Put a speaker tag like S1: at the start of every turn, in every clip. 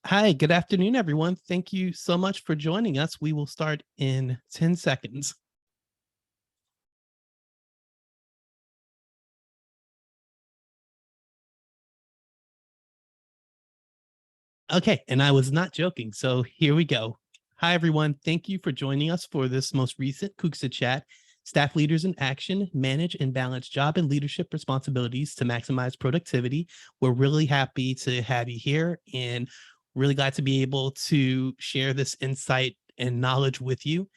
S1: Hi, good afternoon, everyone. Thank you so much for joining us. We will start in 10 seconds. Okay, and I was not joking, so here we go. Hi, everyone. Thank you for joining us for this most recent CUCSA chat. Staff Leaders in Action, Manage and Balance Job and Leadership Responsibilities to Maximize Productivity. We're really happy to have you here and really glad to be able to share this insight and knowledge with you.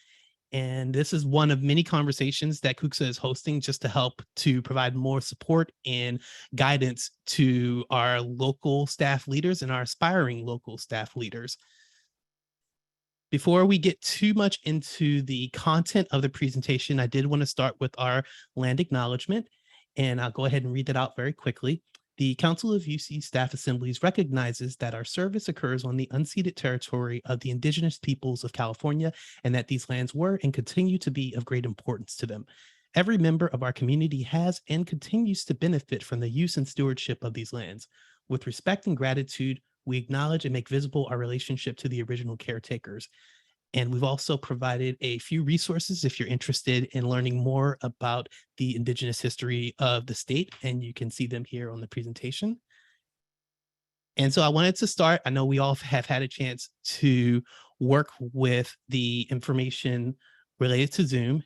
S1: And this is one of many conversations that CUCSA is hosting just to help to provide more support and guidance to our local staff leaders and our aspiring local staff leaders. Before we get too much into the content of the presentation, I did want to start with our land acknowledgement, and I'll go ahead and read that out very quickly. The Council of UC Staff Assemblies recognizes that our service occurs on the unceded territory of the indigenous peoples of California and that these lands were and continue to be of great importance to them. Every member of our community has and continues to benefit from the use and stewardship of these lands. With respect and gratitude, we acknowledge and make visible our relationship to the original caretakers. And we've also provided a few resources if you're interested in learning more about the Indigenous history of the state, and you can see them here on the presentation. And so I wanted to start. I know we all have had a chance to work with the information related to Zoom.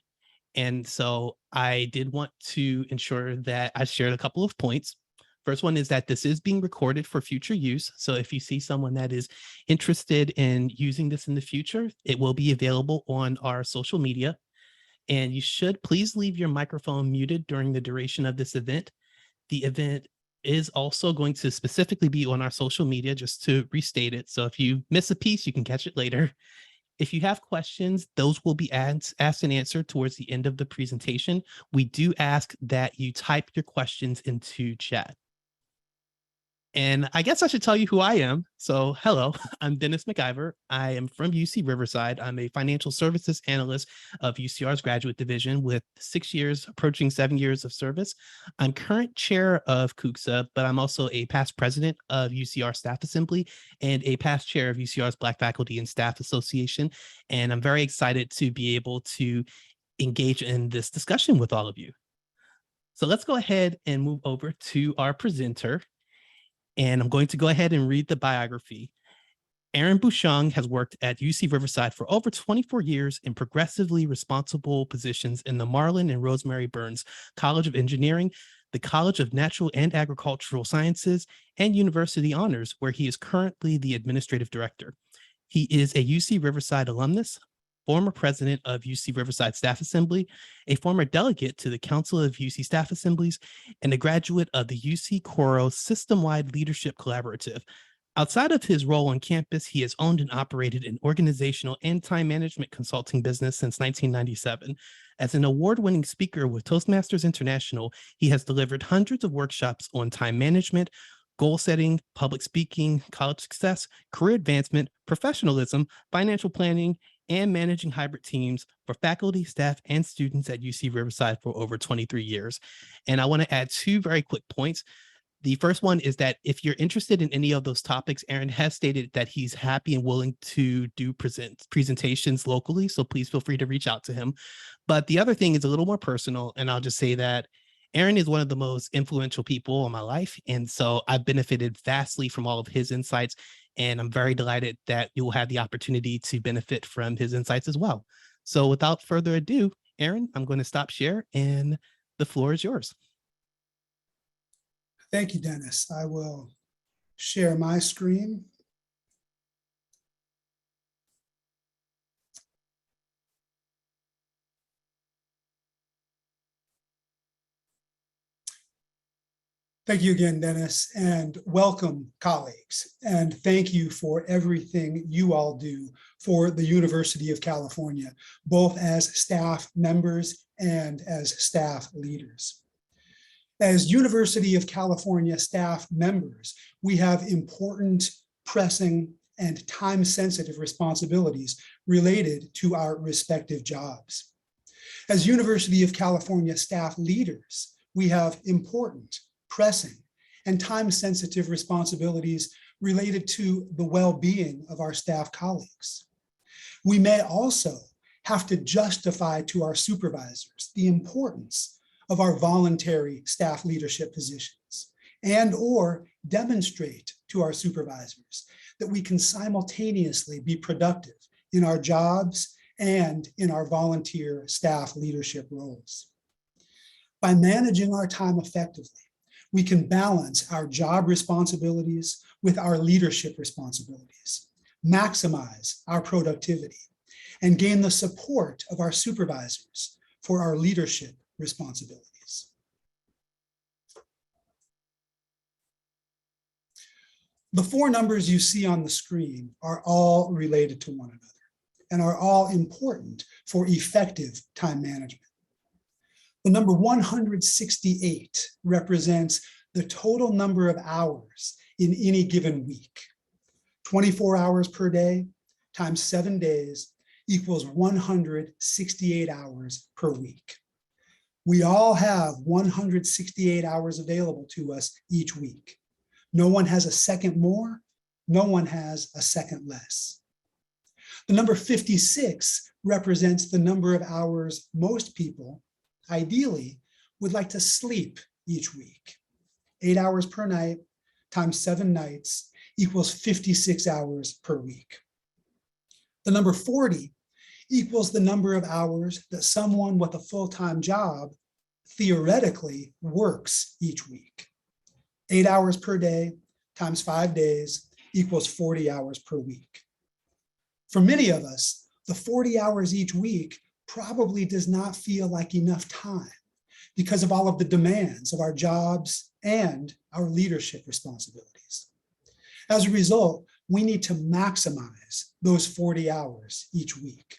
S1: And so I did want to ensure that I shared a couple of points. First one is that this is being recorded for future use. So if you see someone that is interested in using this in the future, it will be available on our social media. And you should please leave your microphone muted during the duration of this event. The event is also going to specifically be on our social media, just to restate it. So if you miss a piece, you can catch it later. If you have questions, those will be asked and answered towards the end of the presentation. We do ask that you type your questions into chat. And I guess I should tell you who I am. So, hello, I'm Dennis McIver. I am from UC Riverside. I'm a financial services analyst of UCR's graduate division with 6 years, approaching 7 years of service. I'm current chair of CUCSA, but I'm also a past president of UCR Staff Assembly and a past chair of UCR's Black Faculty and Staff Association. And I'm very excited to be able to engage in this discussion with all of you. So let's go ahead and move over to our presenter. And I'm going to go ahead and read the biography. Aaron Bushong has worked at UC Riverside for over 24 years in progressively responsible positions in the Marlan and Rosemary Bourns College of Engineering, the College of Natural and Agricultural Sciences, and University Honors, where he is currently the administrative director. He is a UC Riverside alumnus, former president of UC Riverside Staff Assembly, a former delegate to the Council of UC Staff Assemblies, and a graduate of the UC-CORO Systemwide Leadership Collaborative. Outside of his role on campus, he has owned and operated an organizational and time management consulting business since 1997. As an award-winning speaker with Toastmasters International, he has delivered hundreds of workshops on time management, goal setting, public speaking, college success, career advancement, professionalism, financial planning, and managing hybrid teams for faculty, staff, and students at UC Riverside for over 23 years. And I want to add two very quick points. The first one is that if you're interested in any of those topics, Aaron has stated that he's happy and willing to do presentations locally, so please feel free to reach out to him. But the other thing is a little more personal, and I'll just say that Aaron is one of the most influential people in my life, and so I've benefited vastly from all of his insights, and I'm very delighted that you will have the opportunity to benefit from his insights as well. So without further ado, Aaron, I'm going to stop share, and the floor is yours.
S2: Thank you, Dennis. I will share my screen. Thank you again, Dennis, and welcome, colleagues. And thank you for everything you all do for the University of California, both as staff members and as staff leaders. As University of California staff members, we have important, pressing, and time-sensitive responsibilities related to our respective jobs. As University of California staff leaders, we have important, pressing, and time-sensitive responsibilities related to the well-being of our staff colleagues. We may also have to justify to our supervisors the importance of our voluntary staff leadership positions and/or demonstrate to our supervisors that we can simultaneously be productive in our jobs and in our volunteer staff leadership roles. By managing our time effectively, we can balance our job responsibilities with our leadership responsibilities, maximize our productivity, and gain the support of our supervisors for our leadership responsibilities. The four numbers you see on the screen are all related to one another and are all important for effective time management. The number 168 represents the total number of hours in any given week. 24 hours per day times 7 days equals 168 hours per week. We all have 168 hours available to us each week. No one has a second more, no one has a second less. The number 56 represents the number of hours most people, ideally, would like to sleep each week. 8 hours per night times 7 nights equals 56 hours per week. The number 40 equals the number of hours that someone with a full-time job theoretically works each week. 8 hours per day times 5 days equals 40 hours per week. For many of us, the 40 hours each week probably does not feel like enough time because of all of the demands of our jobs and our leadership responsibilities. As a result, we need to maximize those 40 hours each week.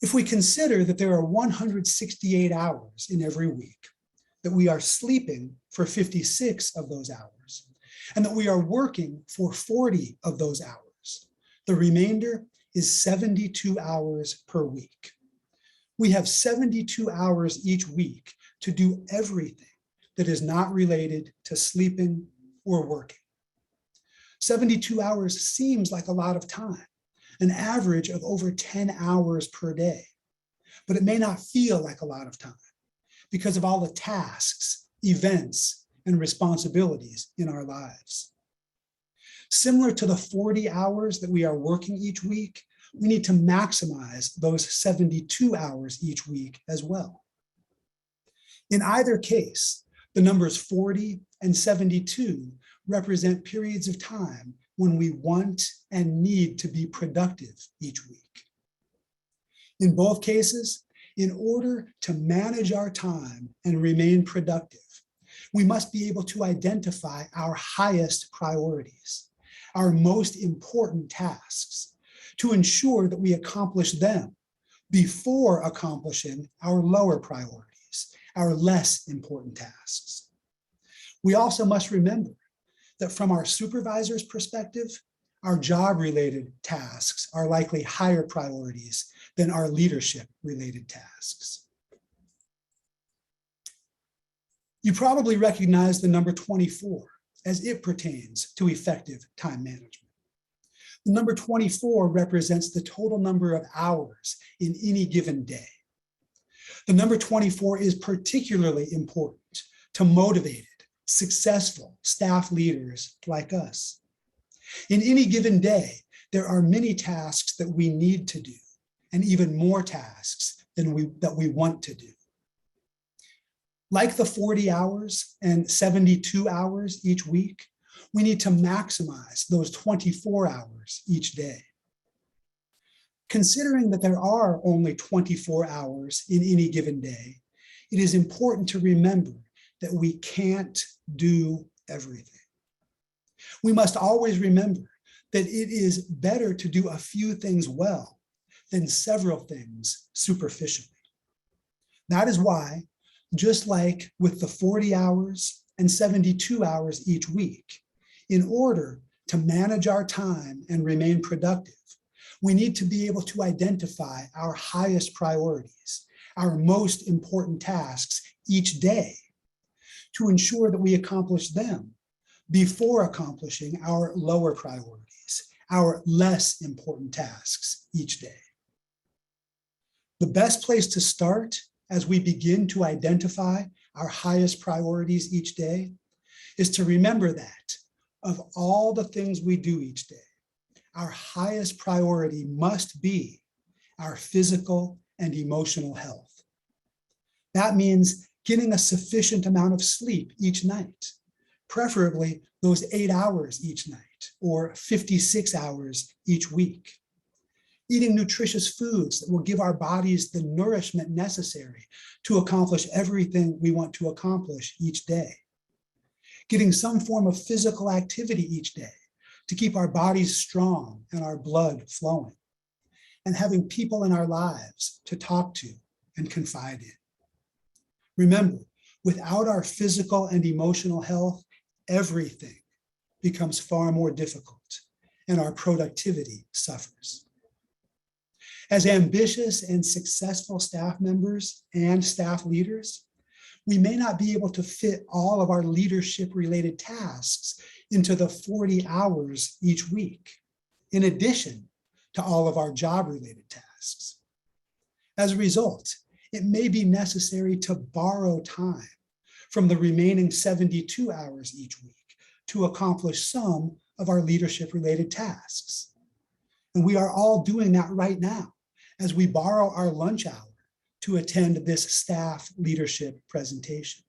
S2: If we consider that there are 168 hours in every week, that we are sleeping for 56 of those hours, and that we are working for 40 of those hours, the remainder is 72 hours per week. We have 72 hours each week to do everything that is not related to sleeping or working. 72 hours seems like a lot of time, an average of over 10 hours per day, but it may not feel like a lot of time because of all the tasks, events, and responsibilities in our lives. Similar to the 40 hours that we are working each week, we need to maximize those 72 hours each week as well. In either case, the numbers 40 and 72 represent periods of time when we want and need to be productive each week. In both cases, in order to manage our time and remain productive, we must be able to identify our highest priorities, our most important tasks, to ensure that we accomplish them before accomplishing our lower priorities, our less important tasks. We also must remember that from our supervisor's perspective, our job-related tasks are likely higher priorities than our leadership-related tasks. You probably recognize the number 24 as it pertains to effective time management. The number 24 represents the total number of hours in any given day. The number 24 is particularly important to motivated, successful staff leaders like us. In any given day, there are many tasks that we need to do, and even more tasks than that we want to do. Like the 40 hours and 72 hours each week, we need to maximize those 24 hours each day. Considering that there are only 24 hours in any given day, it is important to remember that we can't do everything. We must always remember that it is better to do a few things well than several things superficially. That is why, just like with the 40 hours and 72 hours each week, in order to manage our time and remain productive, we need to be able to identify our highest priorities, our most important tasks each day, to ensure that we accomplish them before accomplishing our lower priorities, our less important tasks each day. The best place to start as we begin to identify our highest priorities each day is to remember that of all the things we do each day, our highest priority must be our physical and emotional health. That means getting a sufficient amount of sleep each night, preferably those 8 hours each night or 56 hours each week. Eating nutritious foods that will give our bodies the nourishment necessary to accomplish everything we want to accomplish each day. Getting some form of physical activity each day to keep our bodies strong and our blood flowing. And having people in our lives to talk to and confide in. Remember, without our physical and emotional health, everything becomes far more difficult and our productivity suffers. As ambitious and successful staff members and staff leaders, we may not be able to fit all of our leadership-related tasks into the 40 hours each week, in addition to all of our job-related tasks. As a result, it may be necessary to borrow time from the remaining 72 hours each week to accomplish some of our leadership-related tasks. And we are all doing that right now as we borrow our lunch hour to attend this staff leadership presentation.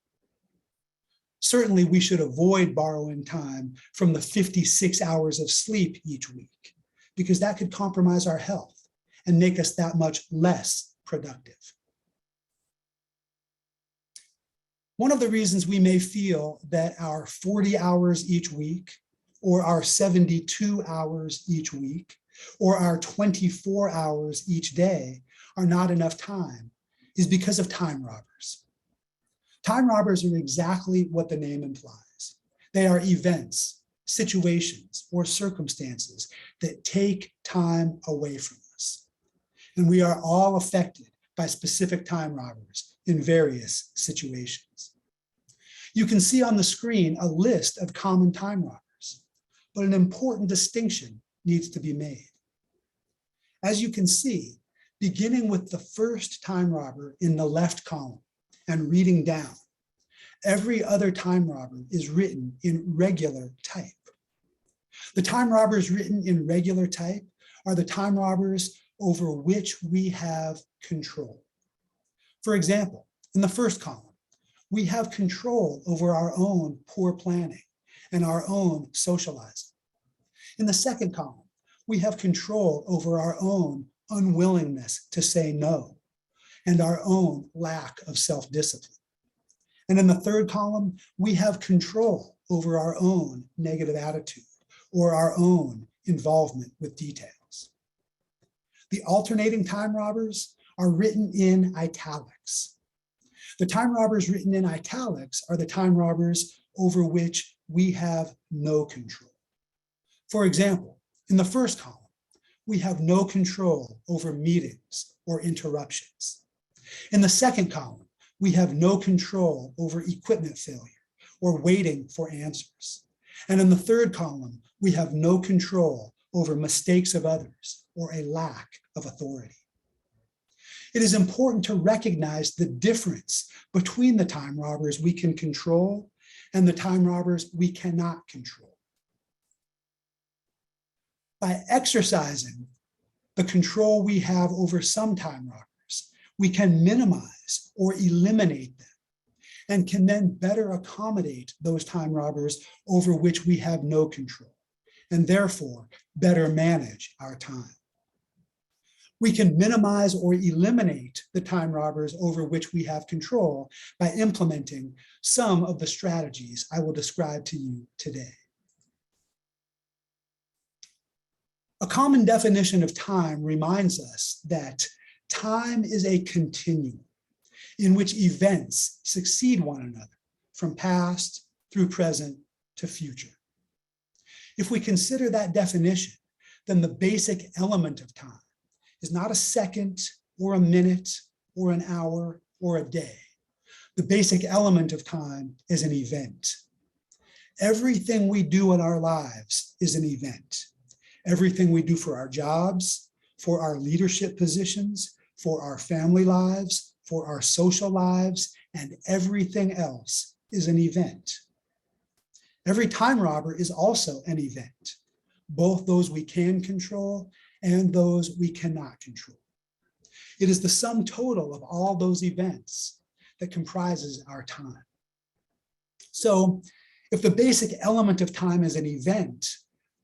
S2: Certainly, we should avoid borrowing time from the 56 hours of sleep each week, because that could compromise our health and make us that much less productive. One of the reasons we may feel that our 40 hours each week, or our 72 hours each week, or our 24 hours each day are not enough time is because of time robbers. Time robbers are exactly what the name implies. They are events, situations, or circumstances that take time away from us. And we are all affected by specific time robbers in various situations. You can see on the screen a list of common time robbers, but an important distinction needs to be made. As you can see, beginning with the first time robber in the left column and reading down, every other time robber is written in regular type. The time robbers written in regular type are the time robbers over which we have control. For example, in the first column, we have control over our own poor planning and our own socializing. In the second column, we have control over our own unwillingness to say no and our own lack of self-discipline. And in the third column, we have control over our own negative attitude or our own involvement with details. The alternating time robbers are written in italics. The time robbers written in italics are the time robbers over which we have no control. For example, in the first column, we have no control over meetings or interruptions. In the second column, we have no control over equipment failure or waiting for answers. And in the third column, we have no control over mistakes of others or a lack of authority. It is important to recognize the difference between the time robbers we can control and the time robbers we cannot control. By exercising the control we have over some time robbers, we can minimize or eliminate them and can then better accommodate those time robbers over which we have no control, and therefore better manage our time. We can minimize or eliminate the time robbers over which we have control by implementing some of the strategies I will describe to you today. A common definition of time reminds us that time is a continuum in which events succeed one another from past through present to future. If we consider that definition, then the basic element of time is not a second or a minute or an hour or a day. The basic element of time is an event. Everything we do in our lives is an event. Everything we do for our jobs, for our leadership positions, for our family lives, for our social lives, and everything else is an event. Every time robber is also an event, both those we can control and those we cannot control. It is the sum total of all those events that comprises our time. So if the basic element of time is an event,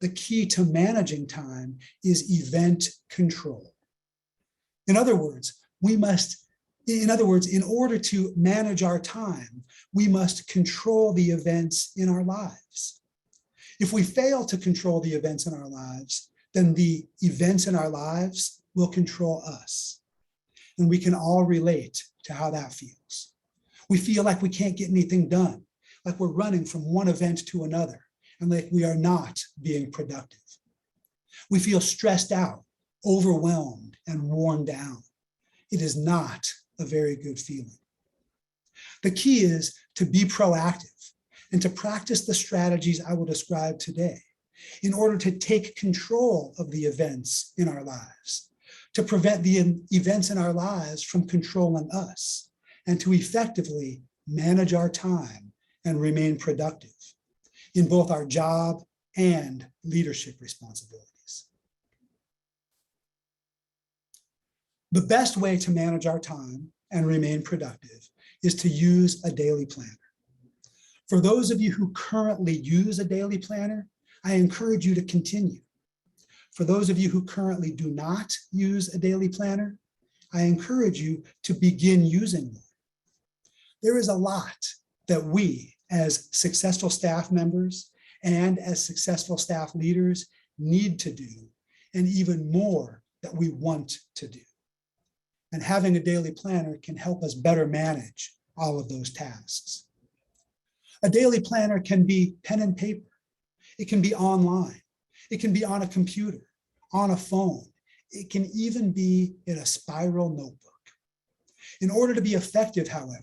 S2: the key to managing time is event control. In other words, in order to manage our time, we must control the events in our lives. If we fail to control the events in our lives, then the events in our lives will control us. And we can all relate to how that feels. We feel like we can't get anything done, like we're running from one event to another, and like we are not being productive. We feel stressed out, overwhelmed, and worn down. It is not a very good feeling. The key is to be proactive and to practice the strategies I will describe today in order to take control of the events in our lives, to prevent the events in our lives from controlling us, and to effectively manage our time and remain productive in both our job and leadership responsibilities. The best way to manage our time and remain productive is to use a daily planner. For those of you who currently use a daily planner, I encourage you to continue. For those of you who currently do not use a daily planner, I encourage you to begin using one. There is a lot that we, as successful staff members and as successful staff leaders, need to do, and even more that we want to do. And having a daily planner can help us better manage all of those tasks. A daily planner can be pen and paper. It can be online. It can be on a computer, on a phone. It can even be in a spiral notebook. In order to be effective, however,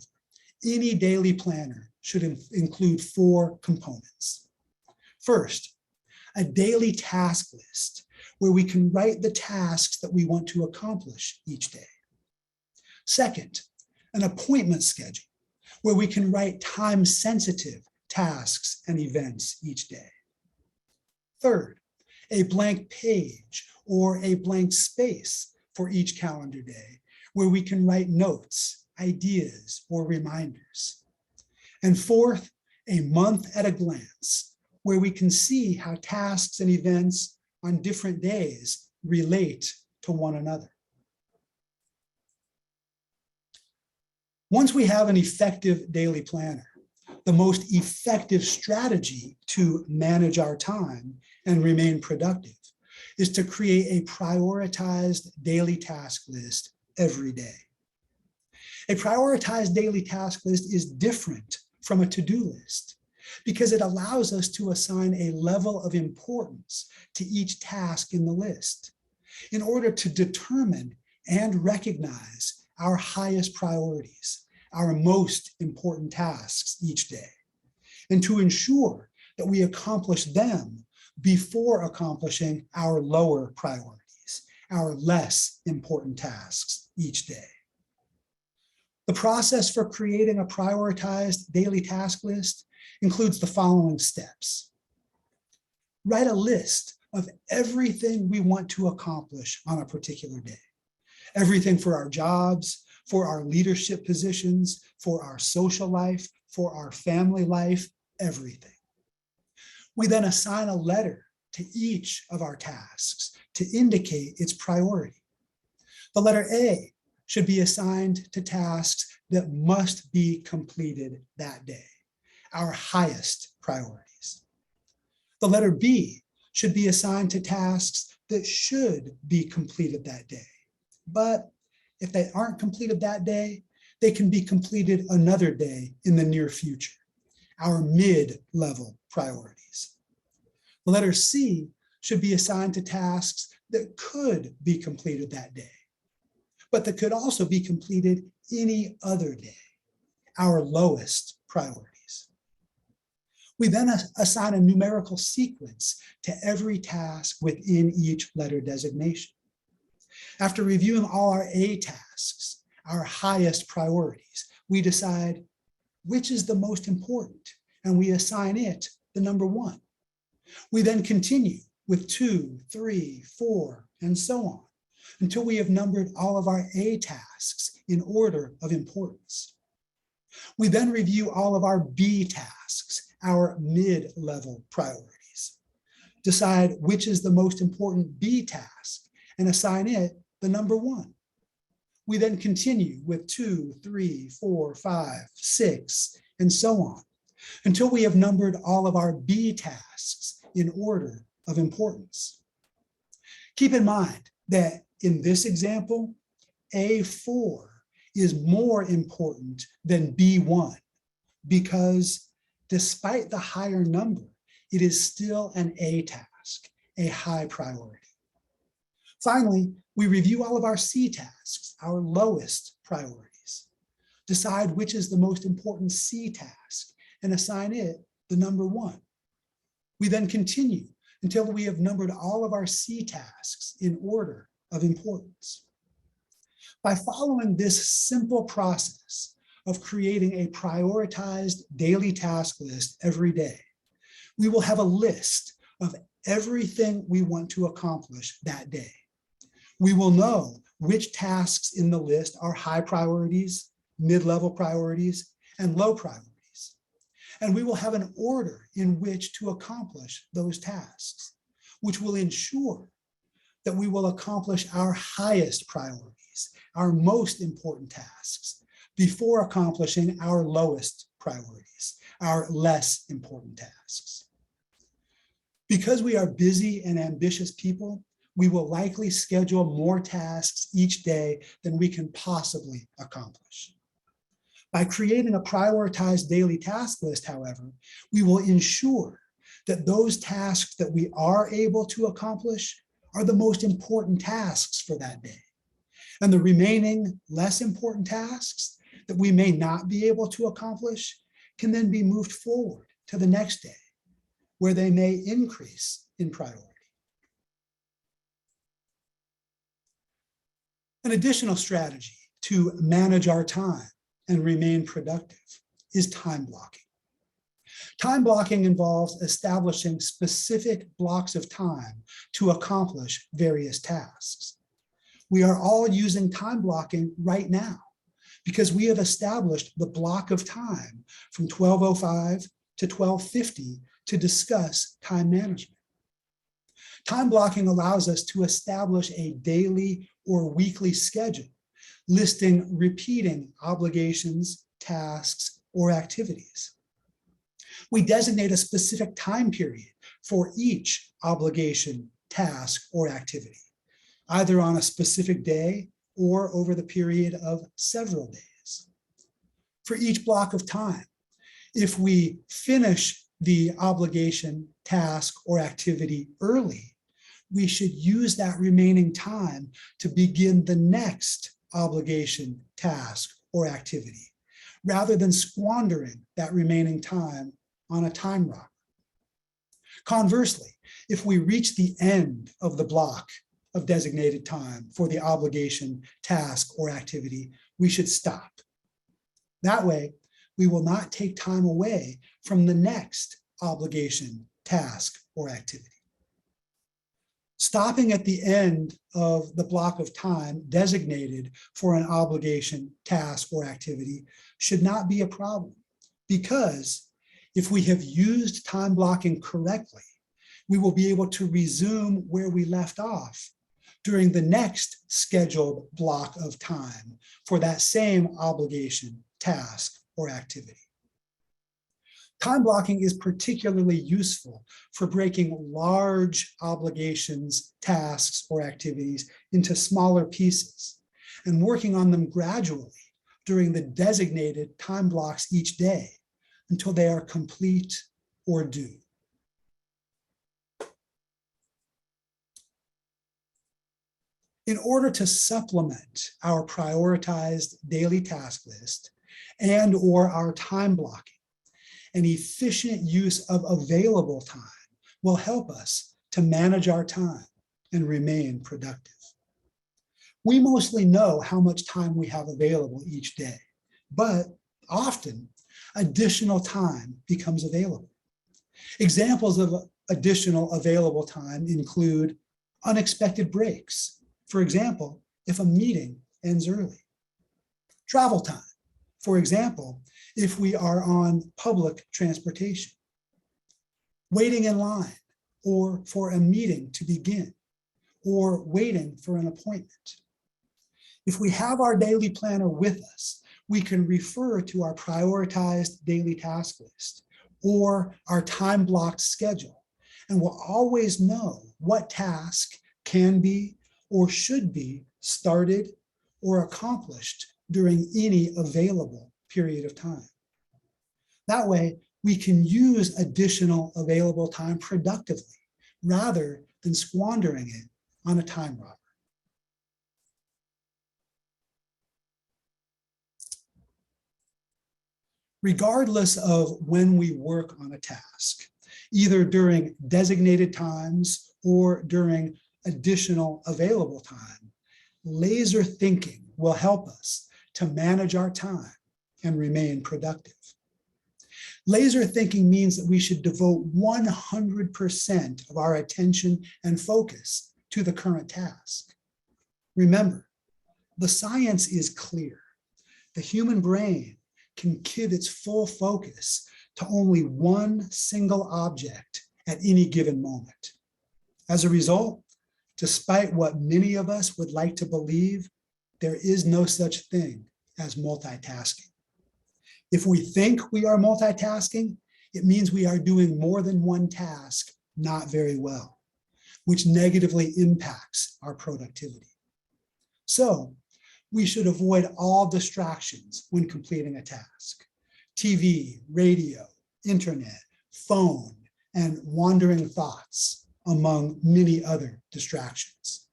S2: any daily planner should include 4 components. First, a daily task list where we can write the tasks that we want to accomplish each day. Second, an appointment schedule where we can write time-sensitive tasks and events each day. Third, a blank page or a blank space for each calendar day where we can write notes, ideas, or reminders. And fourth, a month at a glance where we can see how tasks and events on different days relate to one another. Once we have an effective daily planner, the most effective strategy to manage our time and remain productive is to create a prioritized daily task list every day. A prioritized daily task list is different from a to-do list because it allows us to assign a level of importance to each task in the list in order to determine and recognize our highest priorities, our most important tasks each day, and to ensure that we accomplish them before accomplishing our lower priorities, our less important tasks each day. The process for creating a prioritized daily task list includes the following steps. Write a list of everything we want to accomplish on a particular day. Everything for our jobs, for our leadership positions, for our social life, for our family life, everything. We then assign a letter to each of our tasks to indicate its priority. The letter A should be assigned to tasks that must be completed that day, our highest priorities. The letter B should be assigned to tasks that should be completed that day. But if they aren't completed that day, they can be completed another day in the near future, our mid-level priorities. The letter C should be assigned to tasks that could be completed that day, but that could also be completed any other day, our lowest priorities. We then assign a numerical sequence to every task within each letter designation. After reviewing all our A tasks, our highest priorities, we decide which is the most important, and we assign it the number 1. We then continue with 2, 3, 4, and so on, until we have numbered all of our A tasks in order of importance. We then review all of our B tasks, our mid-level priorities, decide which is the most important B task, and assign it the number 1. We then continue with 2, 3, 4, 5, 6, and so on, until we have numbered all of our B tasks in order of importance. Keep in mind that in this example, A4 is more important than B1 because despite the higher number, it is still an A task, a high priority. Finally, we review all of our C tasks, our lowest priorities, decide which is the most important C task, and assign it the number 1. We then continue until we have numbered all of our C tasks in order of importance. By following this simple process of creating a prioritized daily task list every day, we will have a list of everything we want to accomplish that day. We will know which tasks in the list are high priorities, mid-level priorities, and low priorities. And we will have an order in which to accomplish those tasks, which will ensure that we will accomplish our highest priorities, our most important tasks, before accomplishing our lowest priorities, our less important tasks. Because we are busy and ambitious people, we will likely schedule more tasks each day than we can possibly accomplish. By creating a prioritized daily task list, however, we will ensure that those tasks that we are able to accomplish are the most important tasks for that day. And the remaining less important tasks that we may not be able to accomplish can then be moved forward to the next day, where they may increase in priority. An additional strategy to manage our time and remain productive is time blocking. Time blocking involves establishing specific blocks of time to accomplish various tasks. We are all using time blocking right now because we have established the block of time from 12:05 to 12:50 to discuss time management. Time blocking allows us to establish a daily or weekly schedule listing repeating obligations, tasks, or activities. We designate a specific time period for each obligation, task, or activity, either on a specific day or over the period of several days. For each block of time, if we finish the obligation, task, or activity early, we should use that remaining time to begin the next obligation, task, or activity, rather than squandering that remaining time on a time rocker. Conversely, if we reach the end of the block of designated time for the obligation, task, or activity, we should stop. That way, we will not take time away from the next obligation, task, or activity. Stopping at the end of the block of time designated for an obligation, task, or activity should not be a problem, because if we have used time blocking correctly, we will be able to resume where we left off during the next scheduled block of time for that same obligation, task, or activity. Time blocking is particularly useful for breaking large obligations, tasks, or activities into smaller pieces and working on them gradually during the designated time blocks each day until they are complete or due. In order to supplement our prioritized daily task list and/or our time blocking, An efficient use of available time will help us to manage our time and remain productive. We mostly know how much time we have available each day, but often additional time becomes available. Examples of additional available time include unexpected breaks. For example, if a meeting ends early. Travel time. For example, if we are on public transportation. Waiting in line or for a meeting to begin, or waiting for an appointment. If we have our daily planner with us, we can refer to our prioritized daily task list or our time-blocked schedule, and we'll always know what task can be or should be started or accomplished during any available period of time. That way, we can use additional available time productively rather than squandering it on a time robber. Regardless of when we work on a task, either during designated times or during additional available time, laser thinking will help us to manage our time and remain productive. Laser thinking means that we should devote 100% of our attention and focus to the current task. Remember, the science is clear. The human brain can give its full focus to only one single object at any given moment. As a result, despite what many of us would like to believe, there is no such thing as multitasking. If we think we are multitasking, it means we are doing more than one task not very well, which negatively impacts our productivity. So we should avoid all distractions when completing a task. TV, radio, internet, phone, and wandering thoughts, among many other distractions.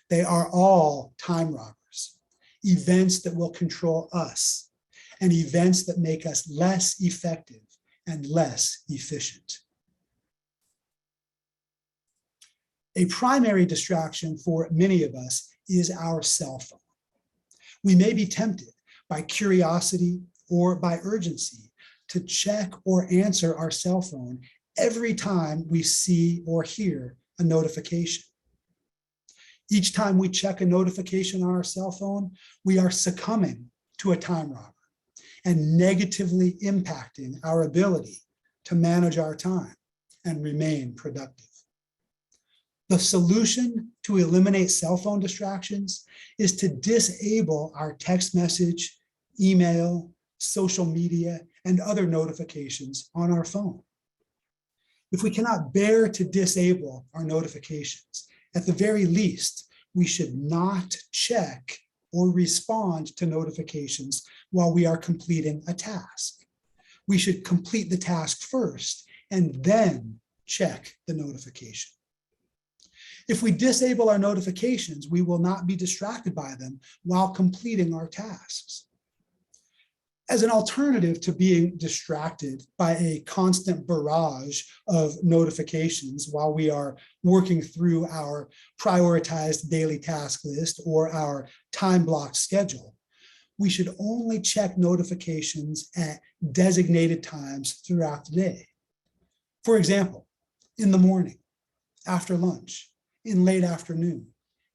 S2: They are all time robbers, events that will control us, and events that make us less effective and less efficient. A primary distraction for many of us is our cell phone. We may be tempted by curiosity or by urgency to check or answer our cell phone every time we see or hear a notification. Each time we check a notification on our cell phone, we are succumbing to a time robber and negatively impacting our ability to manage our time and remain productive. The solution to eliminate cell phone distractions is to disable our text message, email, social media, and other notifications on our phone. If we cannot bear to disable our notifications, at the very least, we should not check or respond to notifications while we are completing a task. We should complete the task first and then check the notification. If we disable our notifications, we will not be distracted by them while completing our tasks. As an alternative to being distracted by a constant barrage of notifications while we are working through our prioritized daily task list or our time-blocked schedule, we should only check notifications at designated times throughout the day. For example, in the morning, after lunch, in late afternoon,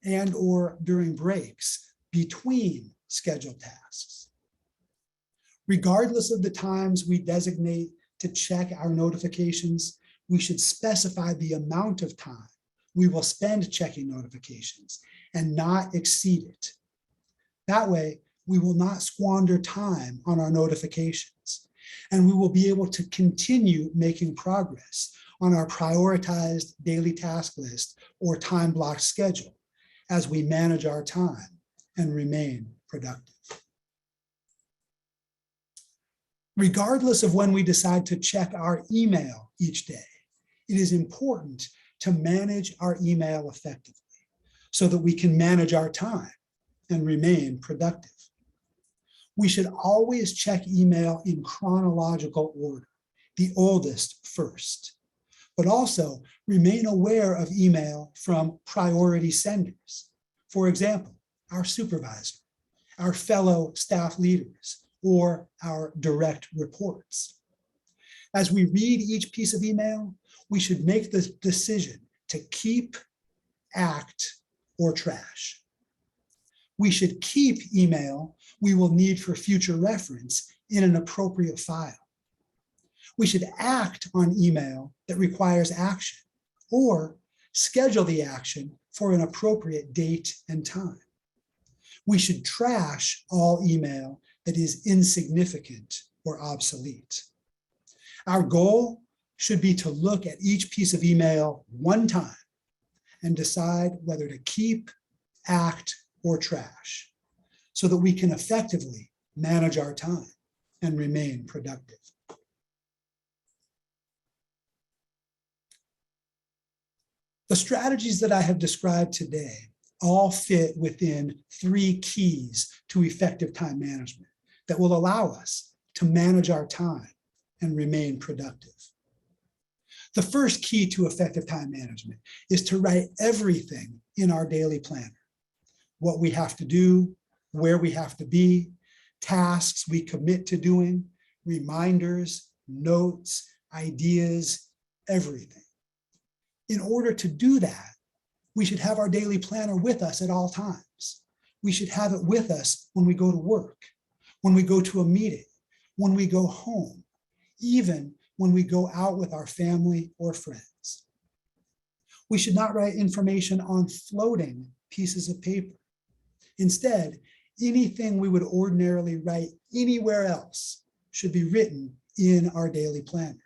S2: and or during breaks between scheduled tasks. Regardless of the times we designate to check our notifications, we should specify the amount of time we will spend checking notifications and not exceed it. That way, we will not squander time on our notifications, and we will be able to continue making progress on our prioritized daily task list or time block schedule as we manage our time and remain productive. Regardless of when we decide to check our email each day, it is important to manage our email effectively so that we can manage our time and remain productive. We should always check email in chronological order. the oldest first, but also remain aware of email from priority senders. For example, our supervisor, our fellow staff leaders, or our direct reports. As we read each piece of email, we should make the decision to keep, act, or trash. We should keep email we will need for future reference in an appropriate file. We should act on email that requires action, or schedule the action for an appropriate date and time. We should trash all email that is insignificant or obsolete. Our goal should be to look at each piece of email one time and decide whether to keep, act, or trash, so that we can effectively manage our time and remain productive. The strategies that I have described today all fit within 3 keys to effective time management that will allow us to manage our time and remain productive. The first key to effective time management is to write everything in our daily planner: what we have to do, where we have to be, tasks we commit to doing, reminders, notes, ideas, everything. In order to do that, we should have our daily planner with us at all times. We should have it with us when we go to work, when we go to a meeting, when we go home, even when we go out with our family or friends. We should not write information on floating pieces of paper. Instead, anything we would ordinarily write anywhere else should be written in our daily planner.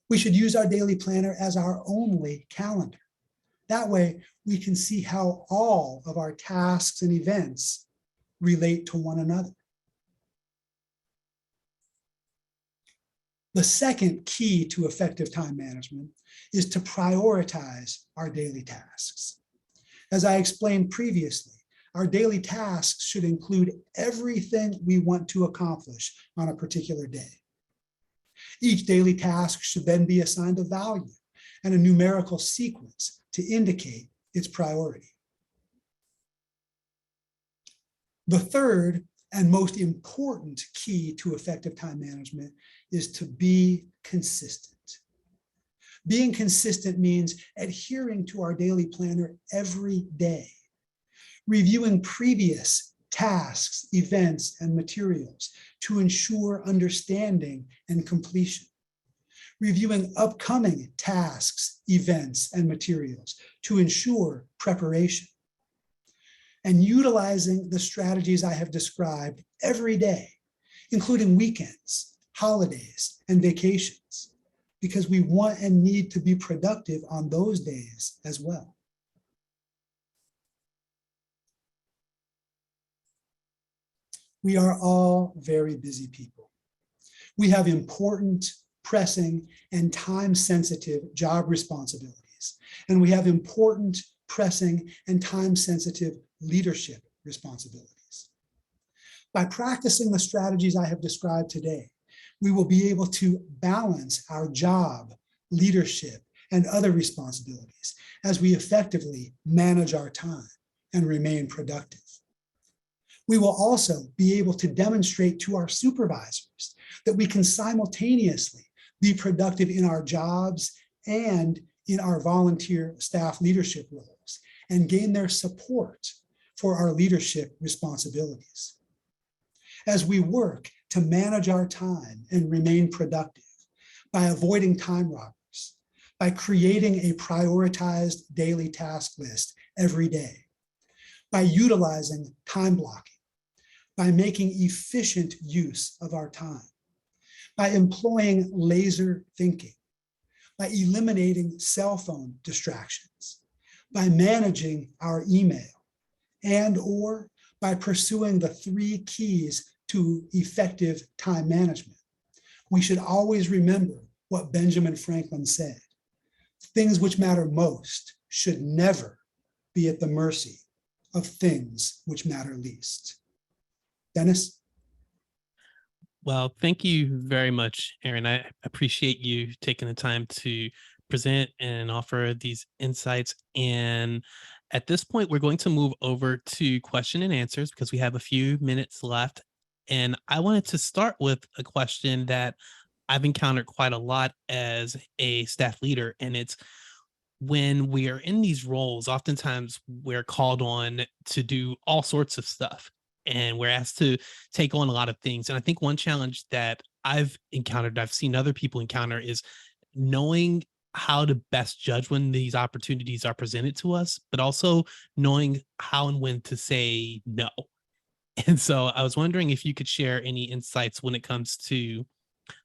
S2: We should use our daily planner as our only calendar. That way, we can see how all of our tasks and events relate to one another. The second key to effective time management is to prioritize our daily tasks. As I explained previously, our daily tasks should include everything we want to accomplish on a particular day. Each daily task should then be assigned a value and a numerical sequence to indicate its priority. The third and most important key to effective time management is to be consistent. Being consistent means adhering to our daily planner every day, reviewing previous tasks, events, and materials to ensure understanding and completion, reviewing upcoming tasks, events, and materials to ensure preparation, and utilizing the strategies I have described every day, including weekends, holidays, and vacations, because we want and need to be productive on those days as well. We are all very busy people. We have important, pressing, and time-sensitive job responsibilities, and we have important, pressing, and time-sensitive leadership responsibilities. By practicing the strategies I have described today, we will be able to balance our job, leadership, and other responsibilities as we effectively manage our time and remain productive. We will also be able to demonstrate to our supervisors that we can simultaneously be productive in our jobs and in our volunteer staff leadership roles and gain their support for our leadership responsibilities. As we work to manage our time and remain productive by avoiding time robbers, by creating a prioritized daily task list every day, by utilizing time blocking, by making efficient use of our time, by employing laser thinking, by eliminating cell phone distractions, by managing our email, and/or by pursuing the 3 keys to effective time management. We should always remember what Benjamin Franklin said: things which matter most should never be at the mercy of things which matter least. Dennis?
S1: Well, thank you very much, Aaron. I appreciate you taking the time to present and offer these insights. And at this point, we're going to move over to question and answers because we have a few minutes left. And I wanted to start with a question that I've encountered quite a lot as a staff leader, and it's when we are in these roles, oftentimes we're called on to do all sorts of stuff and we're asked to take on a lot of things. And I think one challenge that I've encountered, I've seen other people encounter, is knowing how to best judge when these opportunities are presented to us, but also knowing how and when to say no. And so I was wondering if you could share any insights when it comes to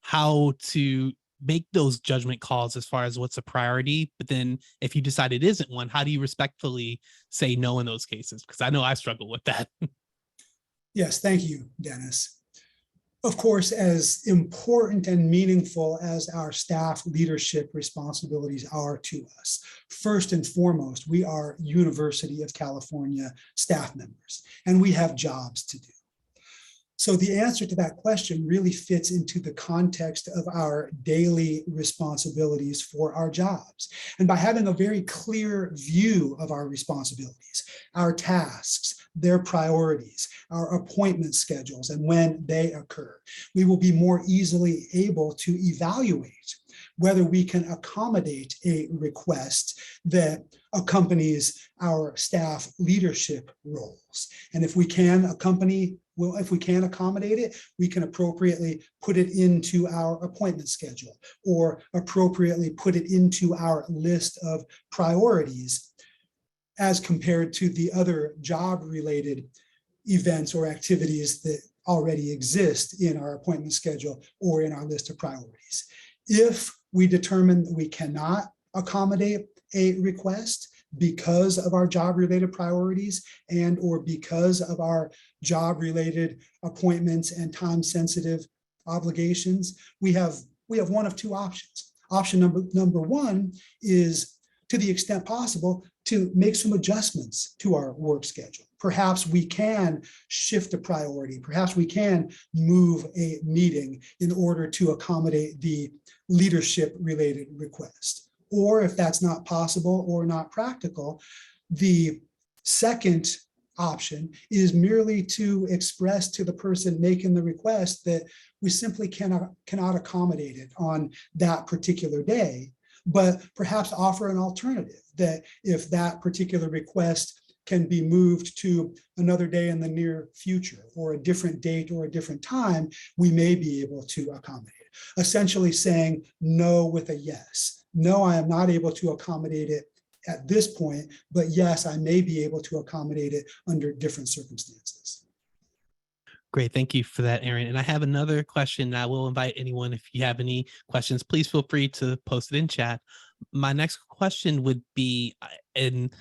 S1: how to make those judgment calls as far as what's a priority. But then if you decide it isn't one, how do you respectfully say no in those cases? Because I know I struggle with that.
S2: Yes, thank you, Dennis. Of course, as important and meaningful as our staff leadership responsibilities are to us, first and foremost, we are University of California staff members, and we have jobs to do. So the answer to that question really fits into the context of our daily responsibilities for our jobs. And by having a very clear view of our responsibilities, our tasks, their priorities, our appointment schedules, and when they occur, we will be more easily able to evaluate whether we can accommodate a request that accompanies our staff leadership roles. And if we can accommodate it, we can appropriately put it into our appointment schedule or appropriately put it into our list of priorities as compared to the other job-related events or activities that already exist in our appointment schedule or in our list of priorities. If we determine that we cannot accommodate a request because of our job-related priorities and or because of our job-related appointments and time-sensitive obligations, we have one of two options. Option number one is, to the extent possible, to make some adjustments to our work schedule. Perhaps we can shift a priority. Perhaps we can move a meeting in order to accommodate the leadership-related request. Or if that's not possible or not practical, the second option is merely to express to the person making the request that we simply cannot accommodate it on that particular day, but perhaps offer an alternative that if that particular request can be moved to another day in the near future or a different date or a different time, we may be able to accommodate it. Essentially saying no with a yes. No, I am not able to accommodate it at this point, but yes, I may be able to accommodate it under different circumstances.
S1: Great. Thank you for that, Aaron. And I have another question. I will invite anyone, if you have any questions, please feel free to post it in chat. My next question would be, and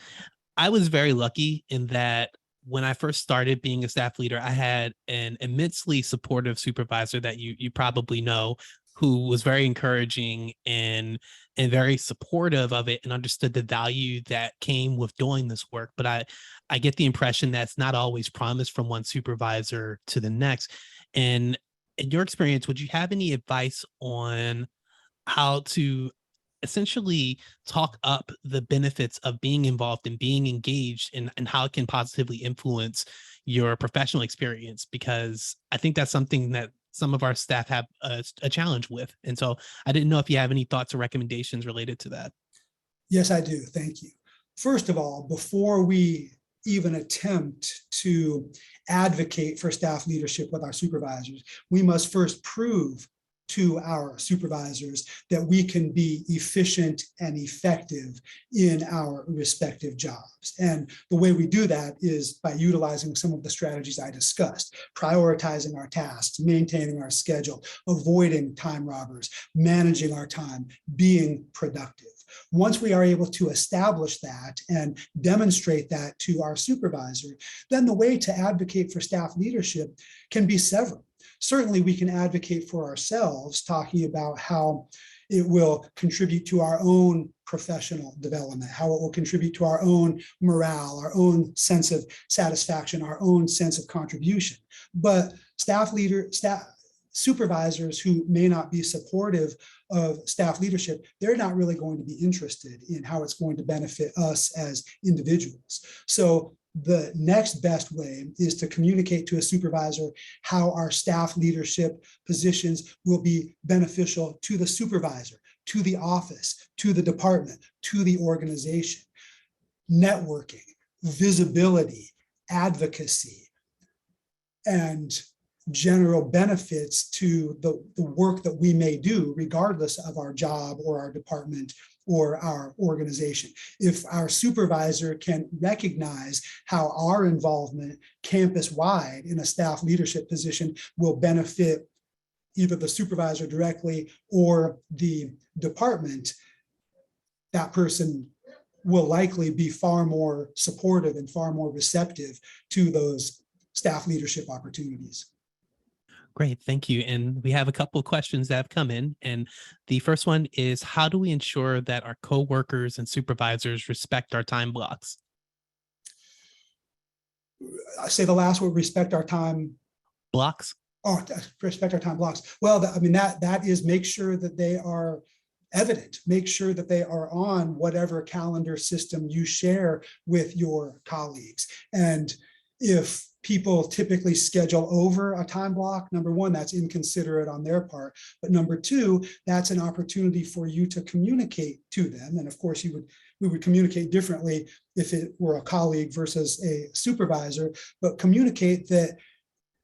S1: I was very lucky in that when I first started being a staff leader, I had an immensely supportive supervisor that you probably know, who was very encouraging and very supportive of it and understood the value that came with doing this work. But I get the impression that's not always promised from one supervisor to the next. And in your experience, would you have any advice on how to essentially talk up the benefits of being involved and being engaged and how it can positively influence your professional experience? Because I think that's something that some of our staff have a challenge with. And so I didn't know if you have any thoughts or recommendations related to that.
S2: Yes, I do. Thank you. First of all, before we even attempt to advocate for staff leadership with our supervisors, we must first prove to our supervisors that we can be efficient and effective in our respective jobs. And the way we do that is by utilizing some of the strategies I discussed: prioritizing our tasks, maintaining our schedule, avoiding time robbers, managing our time, being productive. Once we are able to establish that and demonstrate that to our supervisor, then the way to advocate for staff leadership can be several. Certainly, we can advocate for ourselves, talking about how it will contribute to our own professional development, how it will contribute to our own morale, our own sense of satisfaction, our own sense of contribution. But staff supervisors who may not be supportive of staff leadership, they're not really going to be interested in how it's going to benefit us as individuals. So the next best way is to communicate to a supervisor how our staff leadership positions will be beneficial to the supervisor, to the office, to the department, to the organization. Networking, visibility, advocacy, and general benefits to the work that we may do, regardless of our job or our department or our organization. If our supervisor can recognize how our involvement campus-wide in a staff leadership position will benefit either the supervisor directly or the department, that person will likely be far more supportive and far more receptive to those staff leadership opportunities.
S1: Great, thank you. And we have a couple of questions that have come in. And the first one is, how do we ensure that our coworkers and supervisors respect our time blocks?
S2: I say the last word, respect our time
S1: Blocks?
S2: Oh, respect our time blocks. Well, I mean, that is make sure that they are evident, make sure that they are on whatever calendar system you share with your colleagues. And if people typically schedule over a time block, number one, that's inconsiderate on their part. But number two, that's an opportunity for you to communicate to them. And of course, we would communicate differently if it were a colleague versus a supervisor, but communicate that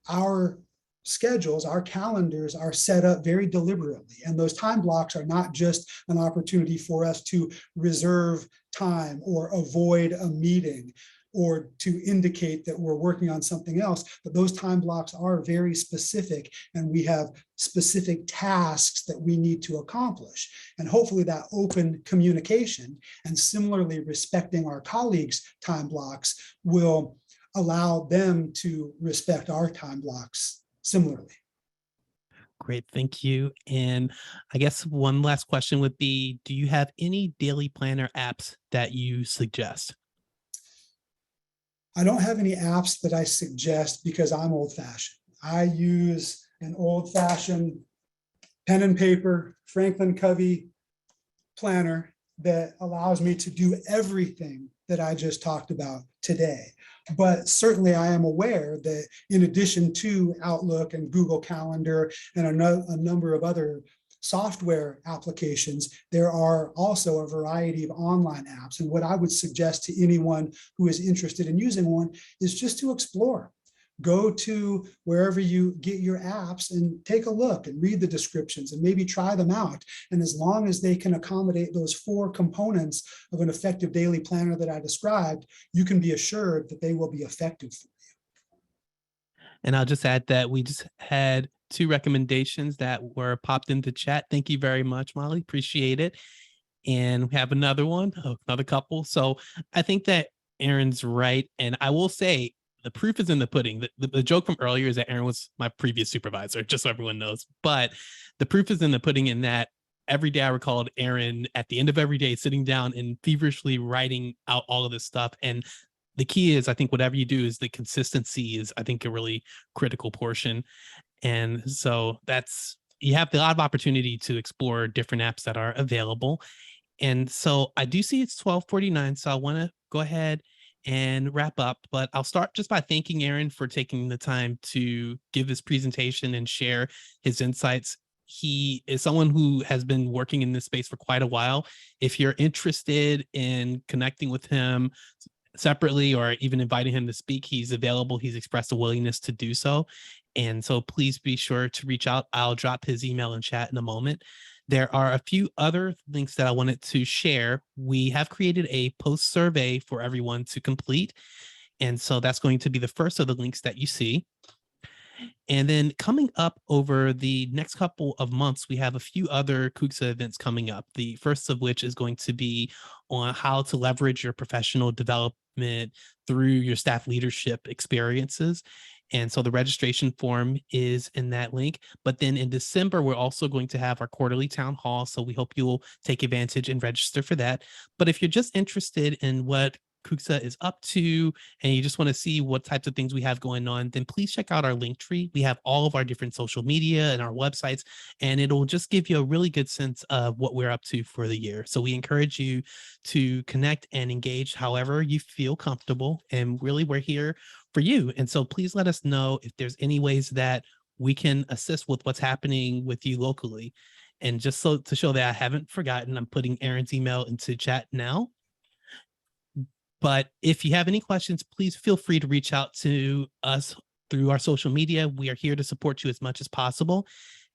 S2: our schedules, our calendars are set up very deliberately. And those time blocks are not just an opportunity for us to reserve time or avoid a meeting or to indicate that we're working on something else, but those time blocks are very specific and we have specific tasks that we need to accomplish. And hopefully that open communication and similarly respecting our colleagues' time blocks will allow them to respect our time blocks similarly.
S1: Great, thank you. And I guess one last question would be, do you have any daily planner apps that you suggest?
S2: I don't have any apps that I suggest because I'm old-fashioned. I use an old-fashioned pen and paper Franklin Covey planner that allows me to do everything that I just talked about today. But certainly I am aware that in addition to Outlook and Google Calendar and a number of other software applications, there are also a variety of online apps. And what I would suggest to anyone who is interested in using one is just to explore. Go to wherever you get your apps and take a look and read the descriptions and maybe try them out. And as long as they can accommodate those 4 components of an effective daily planner that I described, you can be assured that they will be effective for you.
S1: And I'll just add that we just had 2 recommendations that were popped into chat. Thank you very much, Molly. Appreciate it. And we have another one, another couple. So I think that Aaron's right. And I will say the proof is in the pudding. The joke from earlier is that Aaron was my previous supervisor, just so everyone knows. But the proof is in the pudding in that every day I recalled Aaron at the end of every day sitting down and feverishly writing out all of this stuff. And the key is, I think whatever you do is the consistency is, I think, a really critical portion. And so you have a lot of opportunity to explore different apps that are available. And so I do see it's 12:49, so I want to go ahead and wrap up, but I'll start just by thanking Aaron for taking the time to give this presentation and share his insights. He is someone who has been working in this space for quite a while. If you're interested in connecting with him separately or even inviting him to speak, he's available. He's expressed a willingness to do so. And so please be sure to reach out. I'll drop his email in chat in a moment. There are a few other links that I wanted to share. We have created a post survey for everyone to complete. And so that's going to be the first of the links that you see. And then coming up over the next couple of months, we have a few other CUCSA events coming up. The first of which is going to be on how to leverage your professional development through your staff leadership experiences. And so the registration form is in that link. But then in December, we're also going to have our quarterly town hall. So we hope you'll take advantage and register for that. But if you're just interested in what CUCSA is up to, and you just want to see what types of things we have going on, then please check out our link tree. We have all of our different social media and our websites, and it'll just give you a really good sense of what we're up to for the year. So we encourage you to connect and engage however you feel comfortable. And really, we're here for you. And so please let us know if there's any ways that we can assist with what's happening with you locally. And just so to show that I haven't forgotten, I'm putting Aaron's email into chat now. But if you have any questions, please feel free to reach out to us through our social media. We are here to support you as much as possible.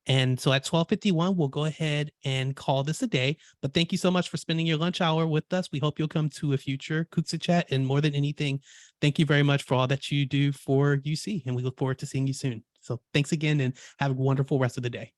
S1: And so at 12:51, we'll go ahead and call this a day. But thank you so much for spending your lunch hour with us. We hope you'll come to a future CUCSA chat. And more than anything, thank you very much for all that you do for UC. And we look forward to seeing you soon. So thanks again and have a wonderful rest of the day.